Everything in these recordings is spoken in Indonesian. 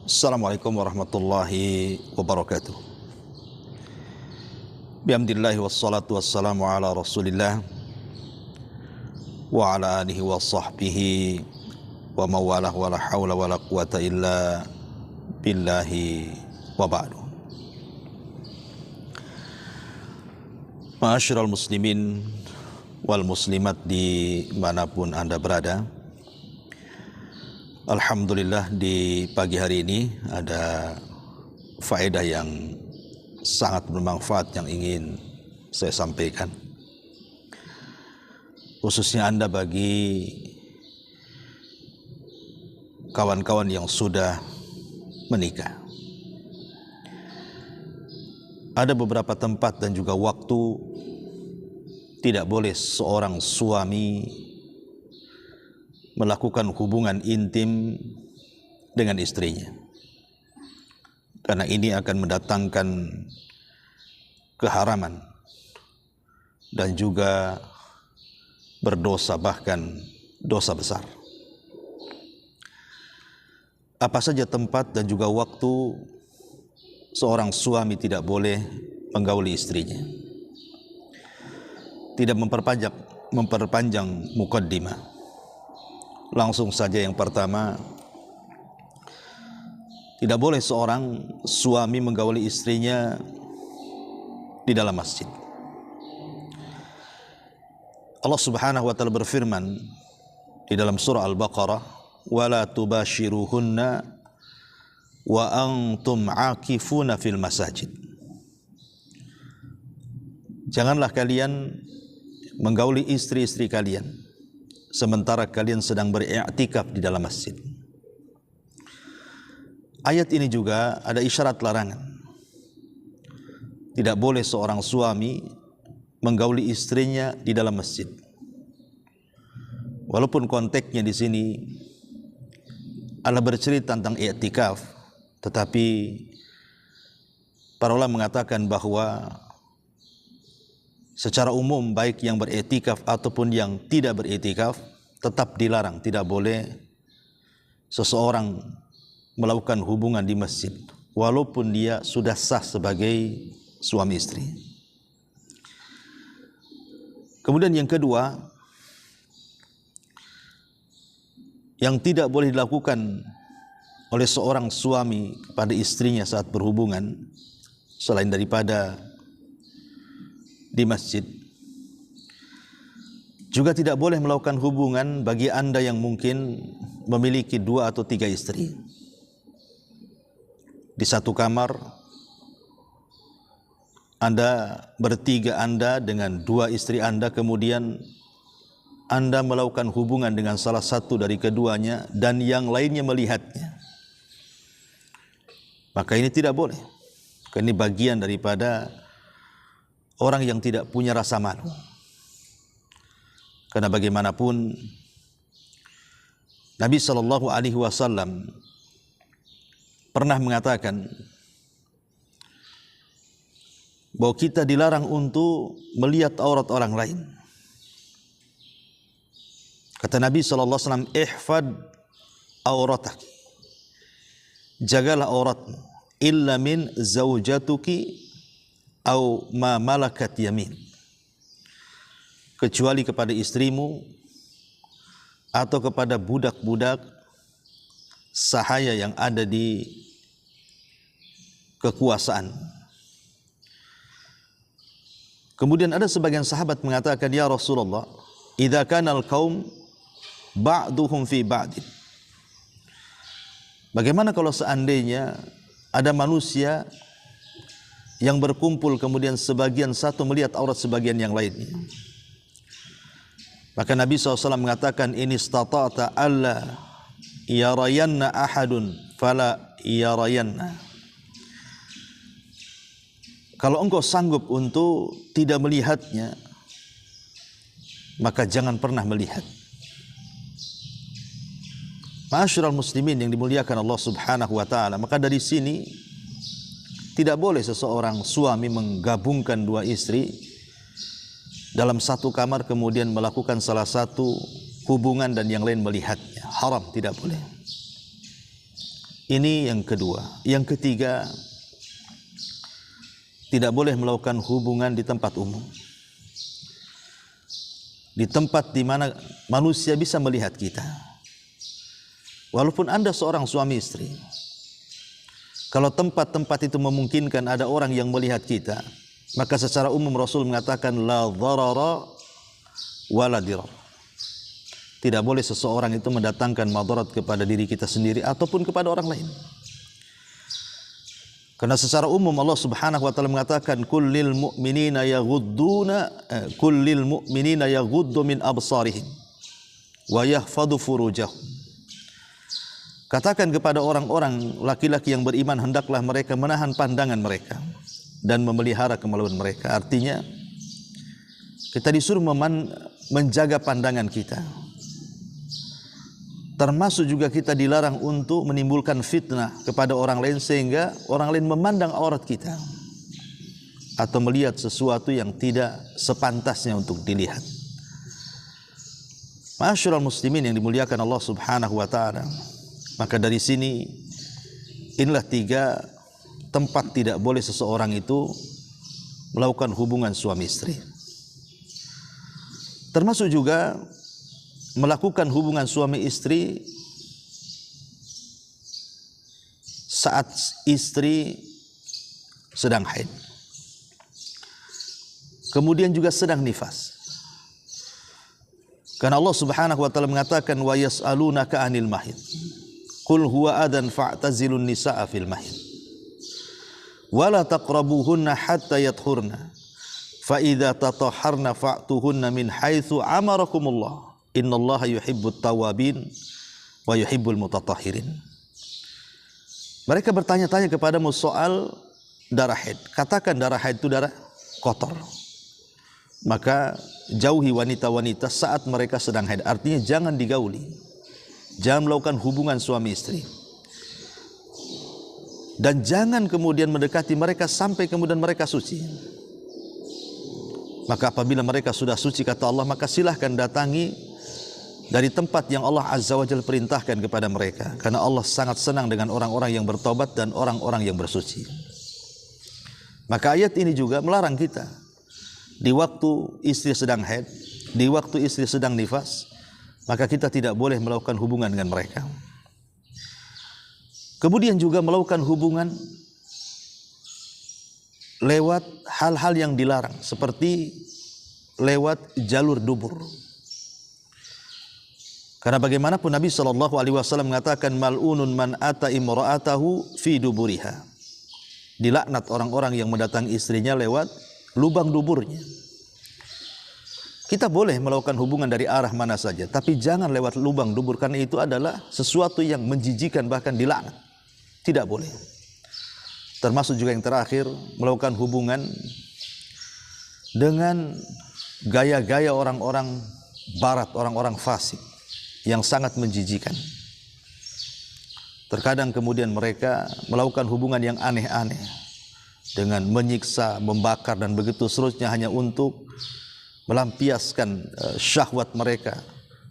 Assalamualaikum warahmatullahi wabarakatuh. Bihamdillahi wassalatu wassalamu ala rasulillah wa ala alihi wa sahbihi wa mawalah wa la hawla wa la quwata illa billahi wa ba'du. Ma'asyiral muslimin wal muslimat dimanapun Anda berada, alhamdulillah di pagi hari ini ada faedah yang sangat bermanfaat yang ingin saya sampaikan, khususnya Anda bagi kawan-kawan yang sudah menikah. Ada beberapa tempat dan juga waktu tidak boleh seorang suami melakukan hubungan intim dengan istrinya, karena ini akan mendatangkan keharaman dan juga berdosa, bahkan dosa besar. Apa saja tempat dan juga waktu seorang suami tidak boleh menggauli istrinya? Tidak memperpanjang mukaddimah, langsung saja yang pertama, tidak boleh seorang suami menggauli istrinya di dalam masjid. Allah Subhanahu wa taala berfirman di dalam surah Al-Baqarah, "Wala tubashiruhunna wa antum aqifuna fil masajid." Janganlah kalian menggauli istri-istri kalian sementara kalian sedang beriktikaf di dalam masjid. Ayat ini juga ada isyarat larangan. Tidak boleh seorang suami menggauli istrinya di dalam masjid. Walaupun konteksnya di sini Allah bercerita tentang iktikaf, tetapi para ulama mengatakan bahwa secara umum baik yang beriktikaf ataupun yang tidak beriktikaf tetap dilarang, tidak boleh seseorang melakukan hubungan di masjid walaupun dia sudah sah sebagai suami istri. Kemudian yang kedua, yang tidak boleh dilakukan oleh seorang suami kepada istrinya saat berhubungan selain daripada di masjid, juga tidak boleh melakukan hubungan bagi Anda yang mungkin memiliki 2 atau 3 istri. Di satu kamar Anda bertiga, Anda dengan 2 istri Anda, kemudian Anda melakukan hubungan dengan salah satu dari keduanya dan yang lainnya melihatnya. Maka ini tidak boleh. Ini bagian daripada orang yang tidak punya rasa malu. Karena bagaimanapun Nabi SAW pernah mengatakan bahwa kita dilarang untuk melihat aurat orang lain. Kata Nabi SAW, "Ihfad auratak." Jagalah auratmu, illa min zaujatuki au ma malakat yamin, kecuali kepada istrimu atau kepada budak-budak sahaya yang ada di kekuasaan. Kemudian ada sebagian sahabat mengatakan, "Ya Rasulullah, idza kana al-qaum ba'duhum fi ba'din." Bagaimana kalau seandainya ada manusia yang berkumpul kemudian sebagian satu melihat aurat sebagian yang lainnya? Maka Nabi SAW mengatakan, "Ini istata'ta alla yarayanna ahadun fala yarayanna." Kalau engkau sanggup untuk tidak melihatnya, maka jangan pernah melihat. Ma'asyiral muslimin yang dimuliakan Allah Subhanahu wa taala, maka dari sini tidak boleh seseorang suami menggabungkan 2 istri dalam satu kamar kemudian melakukan salah satu hubungan dan yang lain melihatnya. Haram, tidak boleh. Ini yang kedua. Yang ketiga, tidak boleh melakukan hubungan di tempat umum, di tempat di mana manusia bisa melihat kita. Walaupun Anda seorang suami istri, kalau tempat-tempat itu memungkinkan ada orang yang melihat kita, maka secara umum Rasul mengatakan la dharara wala dirar. Tidak boleh seseorang itu mendatangkan madarat kepada diri kita sendiri ataupun kepada orang lain. Karena secara umum Allah Subhanahu wa taala mengatakan kullil mu'minina yaghuddu min absarihim wa yahfadhu furujahum. Katakan kepada orang-orang laki-laki yang beriman, hendaklah mereka menahan pandangan mereka dan memelihara kemaluan mereka. Artinya kita disuruh menjaga pandangan kita. Termasuk juga kita dilarang untuk menimbulkan fitnah kepada orang lain sehingga orang lain memandang aurat kita atau melihat sesuatu yang tidak sepantasnya untuk dilihat. Ma'asyiral muslimin yang dimuliakan Allah Subhanahu wa taala. Maka dari sini inilah 3 tempat tidak boleh seseorang itu melakukan hubungan suami istri. Termasuk juga melakukan hubungan suami istri saat istri sedang haid. Kemudian juga sedang nifas. Karena Allah Subhanahu wa taala mengatakan wa yas'alunaka 'anil mahid. Qul huwa adan fa'tazilun nisaa fil mahid. Wa la taqrabuhunna hatta yathurna. Fa idza tatahharna fa'tuhunna min haitsu amarakumullah. Innallaha yuhibbut tawabin wa yuhibbul mutatahhirin. Mereka bertanya-tanya kepadamu soal darah haid. Katakan darah haid itu darah kotor. Maka jauhi wanita-wanita saat mereka sedang haid. Artinya jangan digauli. Jangan melakukan hubungan suami istri. Dan jangan kemudian mendekati mereka sampai kemudian mereka suci. Maka apabila mereka sudah suci kata Allah, maka silahkan datangi dari tempat yang Allah Azza wa Jalla perintahkan kepada mereka. Karena Allah sangat senang dengan orang-orang yang bertobat dan orang-orang yang bersuci. Maka ayat ini juga melarang kita di waktu istri sedang haid, di waktu istri sedang nifas, maka kita tidak boleh melakukan hubungan dengan mereka. Kemudian juga melakukan hubungan lewat hal-hal yang dilarang, seperti lewat jalur dubur. Karena bagaimanapun Nabi SAW mengatakan mal'unun man ata imra'atahu fi duburiha. Dilaknat orang-orang yang mendatangi istrinya lewat lubang duburnya. Kita boleh melakukan hubungan dari arah mana saja, tapi jangan lewat lubang dubur, karena itu adalah sesuatu yang menjijikan, bahkan dilaknat. Tidak boleh. Termasuk juga yang terakhir, melakukan hubungan dengan gaya-gaya orang-orang barat, orang-orang fasik yang sangat menjijikan. Terkadang kemudian mereka melakukan hubungan yang aneh-aneh dengan menyiksa, membakar dan begitu seterusnya hanya untuk melampiaskan syahwat mereka.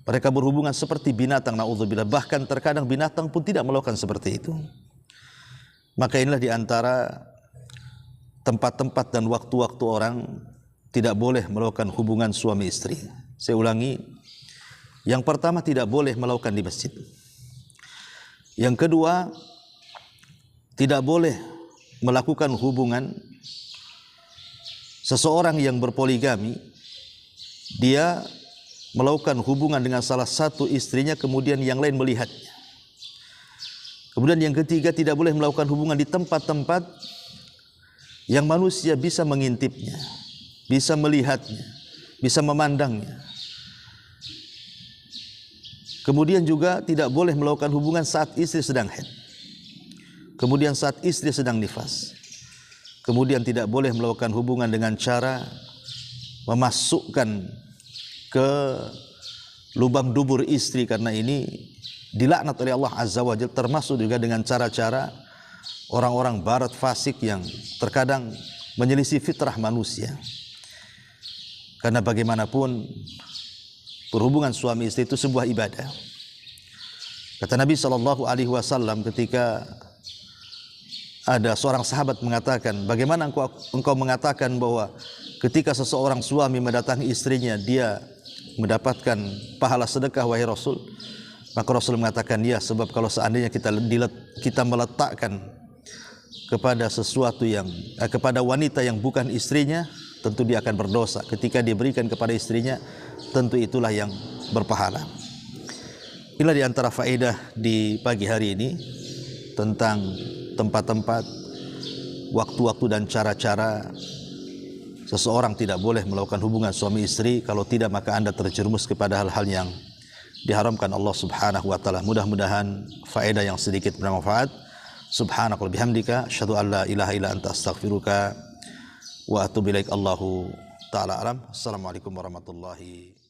Mereka berhubungan seperti binatang, naudzubillah. Bahkan terkadang binatang pun tidak melakukan seperti itu. Maka inilah diantara tempat-tempat dan waktu-waktu orang tidak boleh melakukan hubungan suami istri. Saya ulangi, yang pertama tidak boleh melakukan di masjid. Yang kedua, tidak boleh melakukan hubungan seseorang yang berpoligami. Dia melakukan hubungan dengan salah satu istrinya, kemudian yang lain melihatnya. Kemudian yang ketiga, tidak boleh melakukan hubungan di tempat-tempat yang manusia bisa mengintipnya, bisa melihatnya, bisa memandangnya. Kemudian juga tidak boleh melakukan hubungan saat istri sedang haid. Kemudian saat istri sedang nifas. Kemudian tidak boleh melakukan hubungan dengan cara memasukkan ke lubang dubur istri, karena ini dilaknat oleh Allah Azza wa Jalla. Termasuk juga dengan cara-cara orang-orang barat fasik yang terkadang menyelisih fitrah manusia. Karena bagaimanapun berhubungan suami istri itu sebuah ibadah. Kata Nabi SAW ketika ada seorang sahabat mengatakan, bagaimana engkau mengatakan bahwa ketika seseorang suami mendatangi istrinya dia mendapatkan pahala sedekah, wahai Rasul? Maka Rasul mengatakan, ya, sebab kalau seandainya kita meletakkan kepada sesuatu yang kepada wanita yang bukan istrinya, tentu dia akan berdosa. Ketika dia berikan kepada istrinya, tentu itulah yang berpahala. Inilah di antara faedah di pagi hari ini tentang tempat-tempat, waktu-waktu dan cara-cara seseorang tidak boleh melakukan hubungan suami istri. Kalau tidak, maka Anda terjerumus kepada hal-hal yang diharamkan Allah Subhanahu wa taala. Mudah-mudahan faedah yang sedikit bermanfaat. Subhanakallahumma bihamdika asyhadu an la ilaha illa anta astaghfiruka wa atubu ilaik. Allahu taala alam. Assalamualaikum warahmatullahi